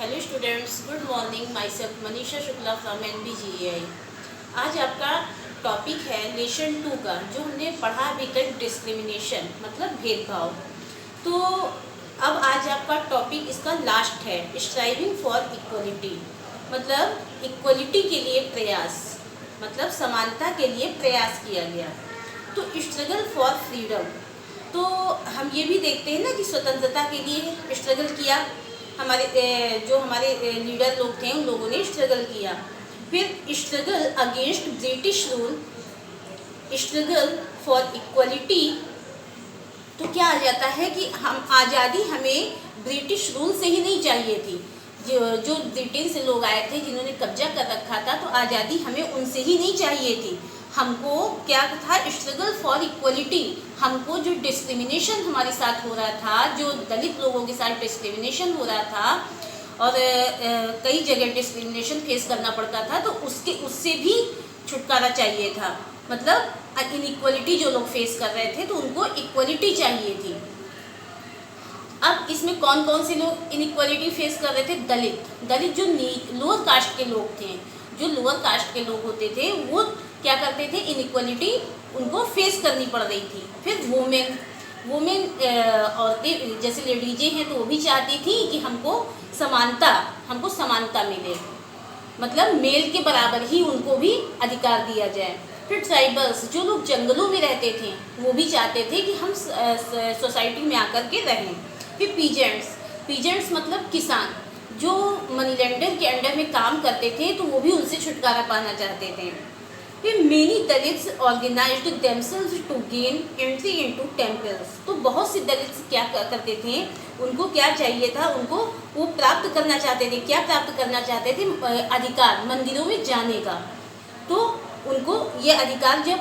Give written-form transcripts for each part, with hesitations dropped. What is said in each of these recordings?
Hello students, good morning. My self Manisha Shukla from NBGEI। आज आपका topic है लेसन 2 का, जो हमने पढ़ा अभी तक, डिस्क्रिमिनेशन मतलब भेदभाव। तो अब आज आपका टॉपिक इसका लास्ट है, स्ट्राइविंग फॉर इक्वलिटी मतलब इक्वलिटी के लिए प्रयास, मतलब समानता के लिए प्रयास किया गया। तो स्ट्रगल फॉर फ्रीडम, तो हम ये भी देखते हैं ना कि स्वतंत्रता के लिए स्ट्रगल किया, हमारे लीडर लोग थे, उन लोगों ने स्ट्रगल किया। फिर struggle against British rule, struggle for equality. तो क्या आ जाता है कि हम आज़ादी हमें ब्रिटिश रूल से ही नहीं चाहिए थी। जो ब्रिटेन से लोग आए थे, जिन्होंने कब्जा कर रखा था, तो आज़ादी हमें उनसे ही नहीं चाहिए थी। हमको क्या था, स्ट्रगल फॉर इक्वलिटी। हमको जो डिस्क्रिमिनेशन हमारे साथ हो रहा था, जो दलित लोगों के साथ डिस्क्रिमिनेशन हो रहा था और कई जगह डिस्क्रिमिनेशन फेस करना पड़ता था, तो उससे भी छुटकारा चाहिए था। मतलब इनइक्वलिटी जो लोग फेस कर रहे थे, तो उनको इक्वलिटी चाहिए थी। अब इसमें कौन कौन से लोग इनइक्वलिटी फेस कर रहे थे? दलित जो लोअर कास्ट के लोग थे, जो लोअर कास्ट के लोग होते थे, वो क्या करते थे, इनइक्वलिटी उनको फेस करनी पड़ रही थी। फिर वुमेन औरतें जैसे लेडीजें हैं, तो वो भी चाहती थी कि हमको समानता मिले, मतलब मेल के बराबर ही उनको भी अधिकार दिया जाए। फिर ट्राइबल्स, जो लोग जंगलों में रहते थे, वो भी चाहते थे कि हम सोसाइटी में आकर के रहें। फिर पीजेंट्स मतलब किसान, जो मनी लैंडर के अंडर में काम करते थे, तो वो भी उनसे छुटकारा पाना चाहते थे। फिर many Dalits organised themselves to gain entry into temples. तो बहुत से दलित्स क्या करते थे, उनको क्या चाहिए था, उनको वो प्राप्त करना चाहते थे। क्या प्राप्त करना चाहते थे? अधिकार, मंदिरों में जाने का। तो उनको ये अधिकार, जब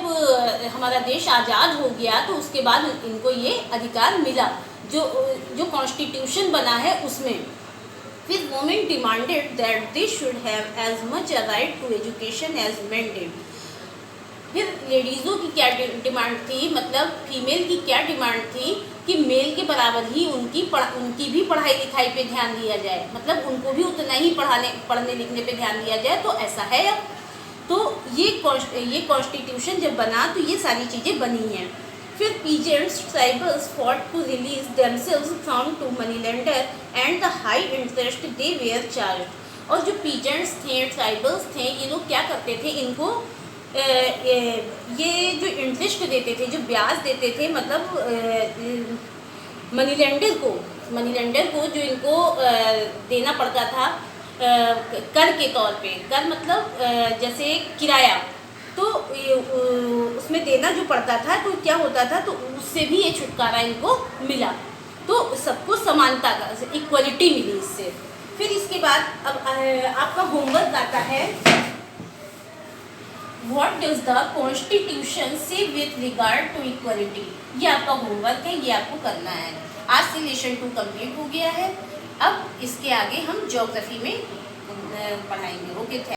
हमारा देश आज़ाद हो गया, तो उसके बाद इनको ये अधिकार मिला, जो कॉन्स्टिट्यूशन बना है उसमें। फिर women demanded that they should have as much a right to education as men did. फिर लेडीज़ों की क्या डिमांड थी, मतलब फीमेल की क्या डिमांड थी कि मेल के बराबर ही उनकी भी पढ़ाई लिखाई पे ध्यान दिया जाए, मतलब उनको भी उतना ही पढ़ने लिखने पे ध्यान दिया जाए। तो ऐसा है अब। तो ये कॉन्स्टिट्यूशन जब बना, तो ये सारी चीज़ें बनी हैं। फिर peasants tribals fought to release themselves from to money lender and the high interest they were charge. और जो पीजेंट्स थे, ट्राइबल्स थे, ये लोग क्या करते थे, इनको ये जो इंटरेस्ट देते थे, जो ब्याज देते थे, मतलब मनी लेंडर को जो इनको देना पड़ता था कर के तौर पे। कर मतलब जैसे किराया, तो उसमें देना जो पड़ता था, तो क्या होता था, तो उससे भी ये छुटकारा इनको मिला। तो सबको समानता का, इक्वलिटी मिली इससे। फिर इसके बाद अब आपका होमवर्क आता है, What does the Constitution say with regard to equality? ये आपका होमवर्क है, ये आपको करना है। आज से लेसन 2 कंप्लीट हो गया है। अब इसके आगे हम ज्योग्राफी में पढ़ाएंगे। ओके।